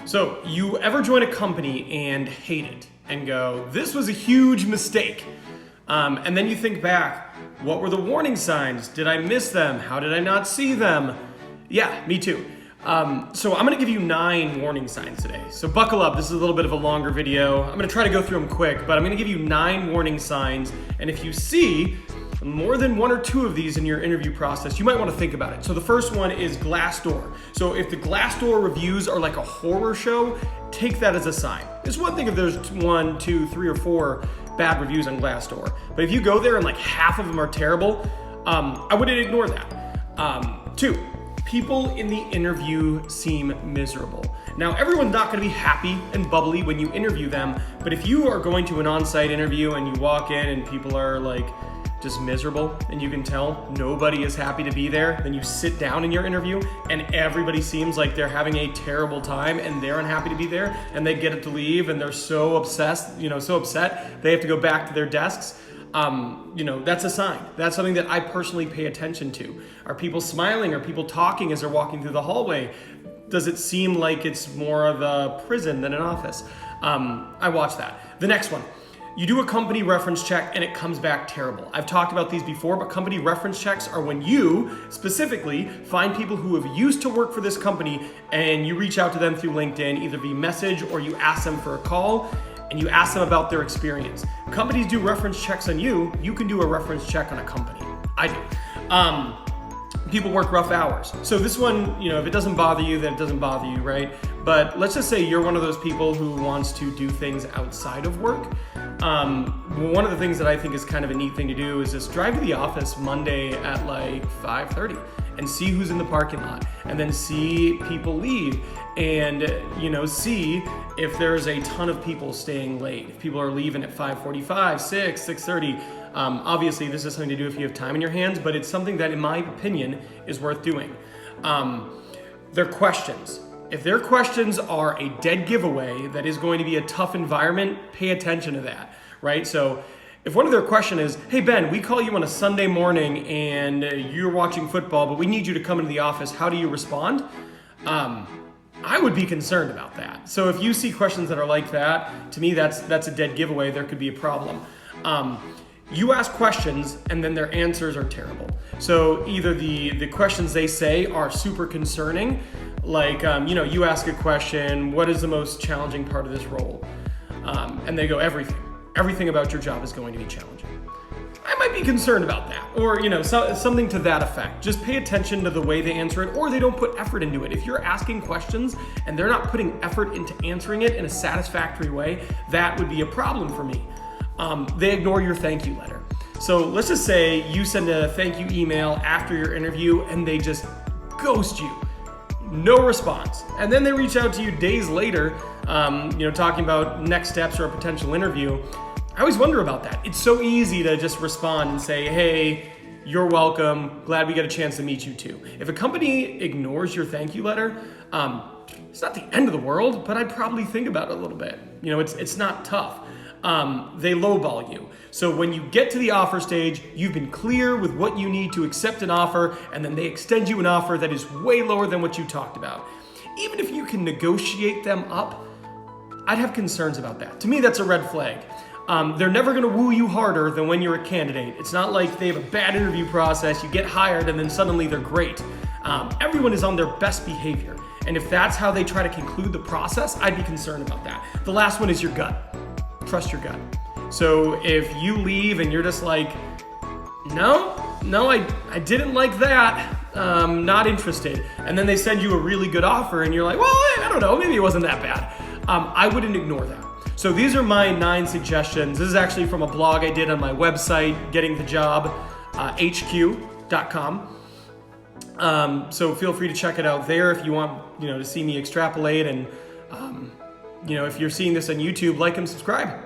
So, you ever join a company and hate it and go, this was a huge mistake? And then you think back, what were the warning signs? Did I miss them? How did I not see them? Yeah, me too. So I'm gonna give you 9 warning signs today. So buckle up, this is a little bit of a longer video. I'm gonna try to go through them quick, but I'm gonna give you 9 warning signs. And if you see more than 1 or 2 of these in your interview process, you might wanna think about it. So the first one is Glassdoor. So if the Glassdoor reviews are like a horror show, take that as a sign. It's one thing if there's 1, 2, 3, or 4 bad reviews on Glassdoor. But if you go there and like half of them are terrible, I wouldn't ignore that. 2, people in the interview seem miserable. Now, everyone's not gonna be happy and bubbly when you interview them, but if you are going to an on-site interview and you walk in and people are like just miserable and you can tell nobody is happy to be there, then you sit down in your interview and everybody seems like they're having a terrible time and they're unhappy to be there and they get up to leave and they're so obsessed, so upset they have to go back to their desks. That's a sign. That's something that I personally pay attention to. Are people smiling? Are people talking as they're walking through the hallway? Does it seem like it's more of a prison than an office? I watch that. The next one. You do a company reference check and it comes back terrible. I've talked about these before, but company reference checks are when you specifically find people who have used to work for this company and you reach out to them through LinkedIn, either via message or you ask them for a call and you ask them about their experience. Companies do reference checks on you. You can do a reference check on a company. I do. People work rough hours. So this one, if it doesn't bother you, then it doesn't bother you, right? But let's just say you're one of those people who wants to do things outside of work. One of the things that I think is kind of a neat thing to do is just drive to the office Monday at like 5:30 and see who's in the parking lot and then see people leave and, see if there's a ton of people staying late. If people are leaving at 5:45, 6:30, obviously this is something to do if you have time in your hands, but it's something that in my opinion is worth doing. Their questions. If their questions are a dead giveaway that is going to be a tough environment, pay attention to that, right? So if one of their questions is, hey Ben, we call you on a Sunday morning and you're watching football, but we need you to come into the office, how do you respond? I would be concerned about that. So if you see questions that are like that, to me that's a dead giveaway, there could be a problem. You ask questions and then their answers are terrible. So either the questions they say are super concerning, like, you ask a question, what is the most challenging part of this role? And they go, everything. Everything about your job is going to be challenging. I might be concerned about that. Or, something to that effect. Just pay attention to the way they answer it, or they don't put effort into it. If you're asking questions and they're not putting effort into answering it in a satisfactory way, that would be a problem for me. They ignore your thank you letter. So let's just say you send a thank you email after your interview and they just ghost you. No response. And then they reach out to you days later, talking about next steps or a potential interview. I always wonder about that. It's so easy to just respond and say, hey, you're welcome. Glad we got a chance to meet you too. If a company ignores your thank you letter, it's not the end of the world, but I'd probably think about it a little bit. It's not tough. They lowball you. So when you get to the offer stage, you've been clear with what you need to accept an offer, and then they extend you an offer that is way lower than what you talked about. Even if you can negotiate them up, I'd have concerns about that. To me, that's a red flag. They're never gonna woo you harder than when you're a candidate. It's not like they have a bad interview process, you get hired, and then suddenly they're great. Everyone is on their best behavior. And if that's how they try to conclude the process, I'd be concerned about that. The last one is your gut. Trust your gut. So if you leave and you're just like, no, I didn't like that, not interested, and then they send you a really good offer and you're like, well, I don't know, maybe it wasn't that bad. I wouldn't ignore that. So these are my 9 suggestions. This is actually from a blog I did on my website, gettingthejob.hq.com. So feel free to check it out there if you want, to see me extrapolate and, if you're seeing this on YouTube, like and subscribe.